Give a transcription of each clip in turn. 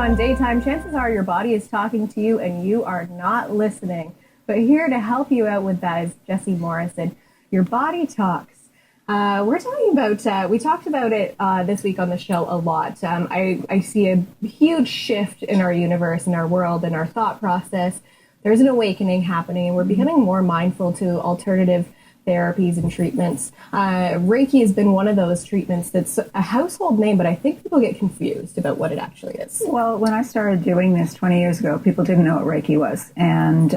on Daytime, chances are your body is talking to you and you are not listening. But here to help you out with that is Jessy Morrison. Your body talks. We're talking about, we talked about it this week on the show a lot. I see a huge shift in our universe, in our world, in our thought process. There's an awakening happening, and we're becoming more mindful to alternative therapies and treatments. Reiki has been one of those treatments that's a household name, but I think people get confused about what it actually is. Well, when I started doing this 20 years ago, people didn't know what Reiki was, and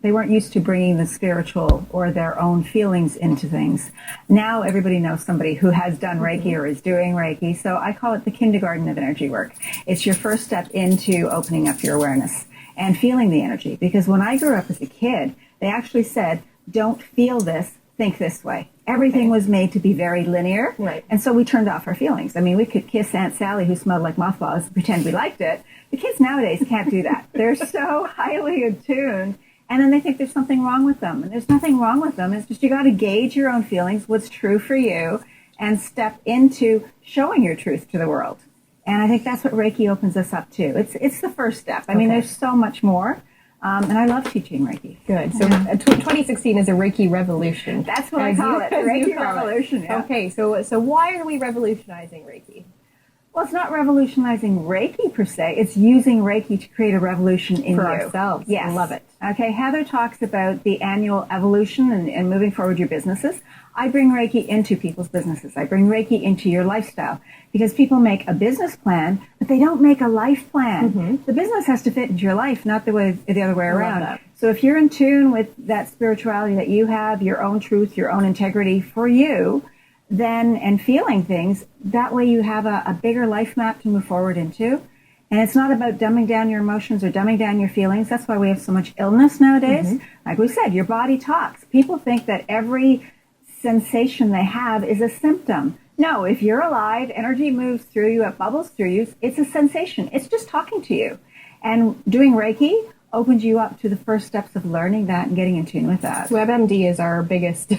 they weren't used to bringing the spiritual or their own feelings into things. Now everybody knows somebody who has done Reiki or is doing Reiki, so I call it the kindergarten of energy work. It's your first step into opening up your awareness and feeling the energy, because when I grew up as a kid, they actually said, don't feel this, think this way. Everything was made to be very linear, right? And so we turned off our feelings. I mean, we could kiss Aunt Sally, who smelled like mothballs, and pretend we liked it. The kids nowadays can't do that. They're so highly attuned, and then they think there's something wrong with them. And there's nothing wrong with them. It's just you got to gauge your own feelings, what's true for you, and step into showing your truth to the world. And I think that's what Reiki opens us up to. It's the first step. I mean, there's so much more. And I love teaching Reiki. Good. So 2016 is a Reiki Revolution. That's what I call it, Reiki Revolution. Yeah. Okay, so why are we revolutionizing Reiki? Well, it's not revolutionizing Reiki per se. It's using Reiki to create a revolution in for you. ourselves. Yes. I love it. Okay, Heather talks about the annual evolution and moving forward your businesses. I bring Reiki into people's businesses. I bring Reiki into your lifestyle, because people make a business plan, but they don't make a life plan. The business has to fit into your life, not the other way around. So if you're in tune with that spirituality that you have, your own truth, your own integrity for you, then, and feeling things, that way you have a bigger life map to move forward into. And it's not about dumbing down your emotions or dumbing down your feelings. That's why we have so much illness nowadays. Like we said, your body talks. People think that every sensation they have is a symptom. No, if you're alive, energy moves through you, it bubbles through you. It's a sensation. It's just talking to you. And doing Reiki opens you up to the first steps of learning that and getting in tune with that. WebMD is our biggest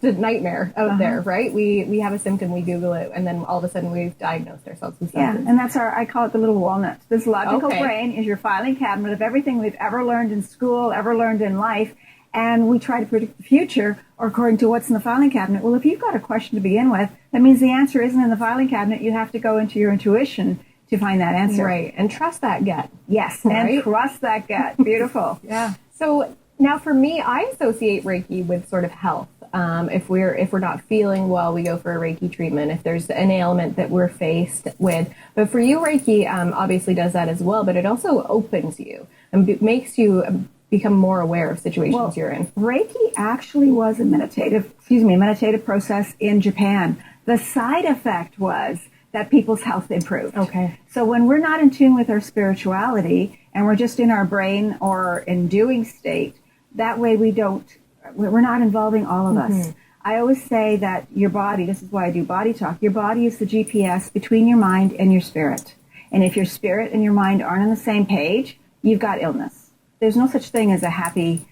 nightmare out there, right? We have a symptom, we Google it, and then all of a sudden we've diagnosed ourselves with something. Yeah, and that's I call it the little walnut. This logical brain is your filing cabinet of everything we've ever learned in school, ever learned in life, and we try to predict the future or according to what's in the filing cabinet. Well, if you've got a question to begin with, that means the answer isn't in the filing cabinet. You have to go into your intuition to find that answer. Right, and trust that gut. Yes, right? And trust that gut. Beautiful. Yeah. So now for me, I associate Reiki with sort of health. If we're not feeling well, we go for a Reiki treatment. If there's an ailment that we're faced with. But for you, Reiki obviously does that as well, but it also opens you and makes you become more aware of situations you're in. Reiki actually was a meditative process in Japan. The side effect was that people's health improved. Okay. So when we're not in tune with our spirituality and we're just in our brain or in doing state, that way we're not involving all of us. I always say that your body, this is why I do body talk, your body is the GPS between your mind and your spirit. And if your spirit and your mind aren't on the same page, you've got illness. There's no such thing as a happy,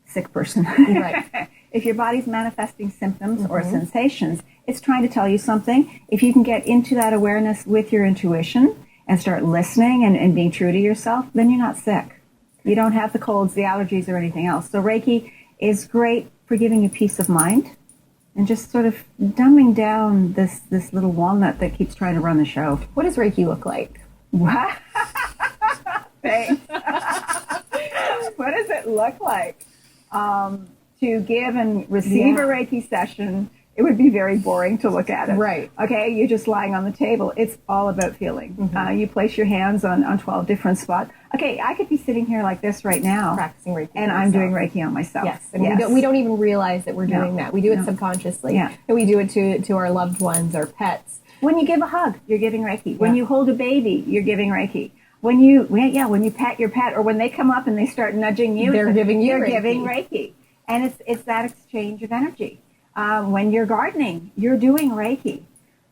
sick person. Right. If your body's manifesting symptoms or sensations, it's trying to tell you something. If you can get into that awareness with your intuition and start listening and being true to yourself, then you're not sick. You don't have the colds, the allergies, or anything else. So Reiki is great for giving you peace of mind and just sort of dumbing down this little walnut that keeps trying to run the show. What does Reiki look like? Thanks. What does it look like? To give and receive a Reiki session, it would be very boring to look at it. Right. Okay, you're just lying on the table. It's all about feeling. You place your hands on 12 different spots. Okay, I could be sitting here like this right now. Practicing Reiki. And I'm doing Reiki on myself. Yes, and we don't even realize that we're doing that. We do it subconsciously. Yeah. And we do it to our loved ones, our pets. When you give a hug, you're giving Reiki. When you hold a baby, you're giving Reiki. When you pet your pet, or when they come up and they start nudging you, they're giving Reiki. And it's that exchange of energy. When you're gardening, you're doing Reiki.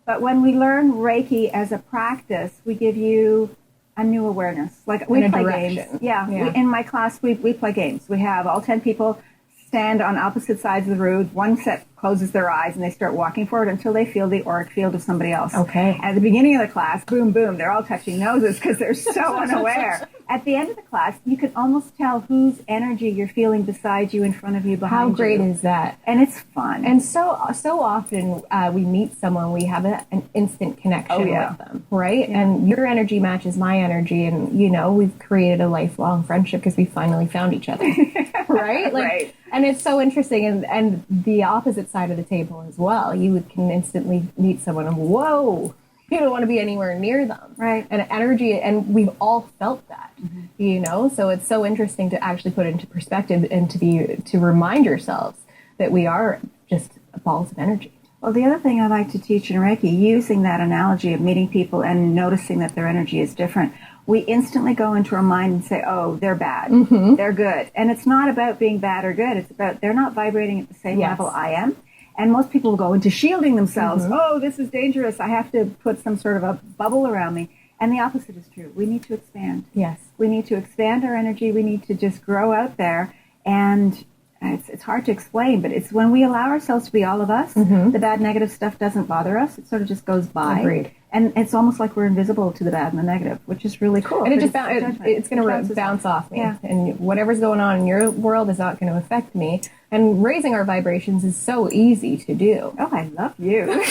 But when we learn Reiki as a practice, we give you a new awareness. Like we play games. In my class, we play games. We have all 10 people stand on opposite sides of the road. One set closes their eyes and they start walking forward until they feel the auric field of somebody else. Okay. At the beginning of the class, boom, boom, they're all touching noses because they're so unaware. At the end of the class, you can almost tell whose energy you're feeling beside you, in front of you, behind you. How great is that? And it's fun. And so often we meet someone, we have an instant connection with them, right? Yeah. And your energy matches my energy, and we've created a lifelong friendship because we finally found each other, right? Right. And it's so interesting, and the opposite side of the table as well. You can instantly meet someone and whoa, you don't want to be anywhere near them. Right. And energy, and we've all felt that, so it's so interesting to actually put it into perspective and to remind yourselves that we are just balls of energy. Well, the other thing I like to teach in Reiki, using that analogy of meeting people and noticing that their energy is different, we instantly go into our mind and say, oh, they're bad, they're good. And it's not about being bad or good. It's about they're not vibrating at the same level I am. And most people will go into shielding themselves. Oh, this is dangerous. I have to put some sort of a bubble around me. And the opposite is true. We need to expand. Yes. We need to expand our energy. We need to just grow out there. And it's hard to explain, but it's when we allow ourselves to be all of us, the bad, negative stuff doesn't bother us. It sort of just goes by. Agreed. And it's almost like we're invisible to the bad and the negative, which is really cool. And it's going to bounce off me. Yeah. And whatever's going on in your world is not going to affect me. And raising our vibrations is so easy to do. Oh, I love you.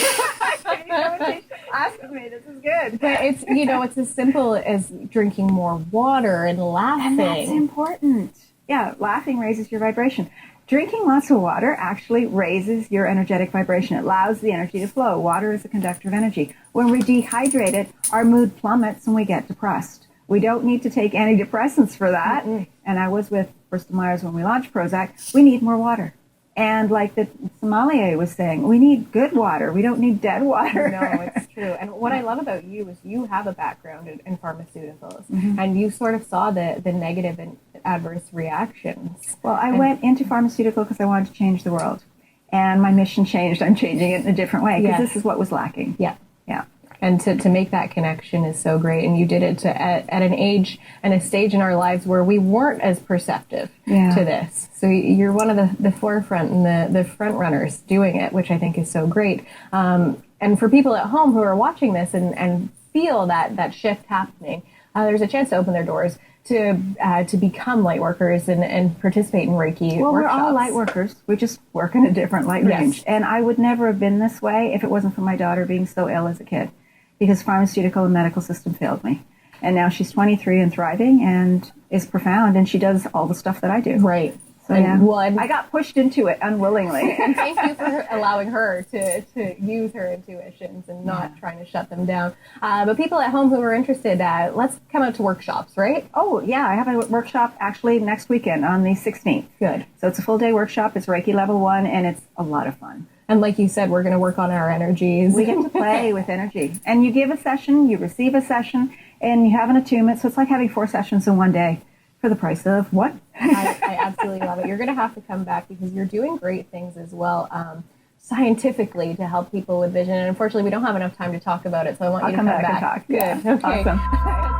Asking me, this is good. But it's, it's as simple as drinking more water and laughing. And that's important. Yeah, laughing raises your vibration. Drinking lots of water actually raises your energetic vibration. It allows the energy to flow. Water is a conductor of energy. When we're dehydrated, our mood plummets and we get depressed. We don't need to take antidepressants for that. And I was with Bristol Myers when we launched Prozac. We need more water. And like the sommelier was saying, we need good water. We don't need dead water. No, it's true. And what I love about you is you have a background in pharmaceuticals. And you sort of saw the negative and adverse reactions. Well, I went into pharmaceutical because I wanted to change the world. And my mission changed. I'm changing it in a different way because this is what was lacking. Yeah. Yeah. And to make that connection is so great. And you did it at an age and a stage in our lives where we weren't as perceptive to this. So you're one of the forefront and the front runners doing it, which I think is so great. And for people at home who are watching this and feel that shift happening, there's a chance to open their doors to become light workers and participate in Reiki workshops. We're all light workers. We just work in a different light range. And I would never have been this way if it wasn't for my daughter being so ill as a kid, because pharmaceutical and medical system failed me. And now she's 23 and thriving and is profound, and she does all the stuff that I do. Right. So, I got pushed into it unwillingly. And thank you for allowing her to use her intuitions and not trying to shut them down. But people at home who are interested, let's come out to workshops, right? Oh, yeah. I have a workshop actually next weekend on the 16th. Good. So it's a full day workshop. It's Reiki Level 1, and it's a lot of fun. And like you said, we're going to work on our energies. We get to play with energy. And you give a session, you receive a session, and you have an attunement. So it's like having 4 sessions in one day for the price of what? I absolutely love it. You're going to have to come back because you're doing great things as well, scientifically, to help people with vision. And unfortunately, we don't have enough time to talk about it, so I want you to come back. And talk. Good. Yeah. Okay. Awesome.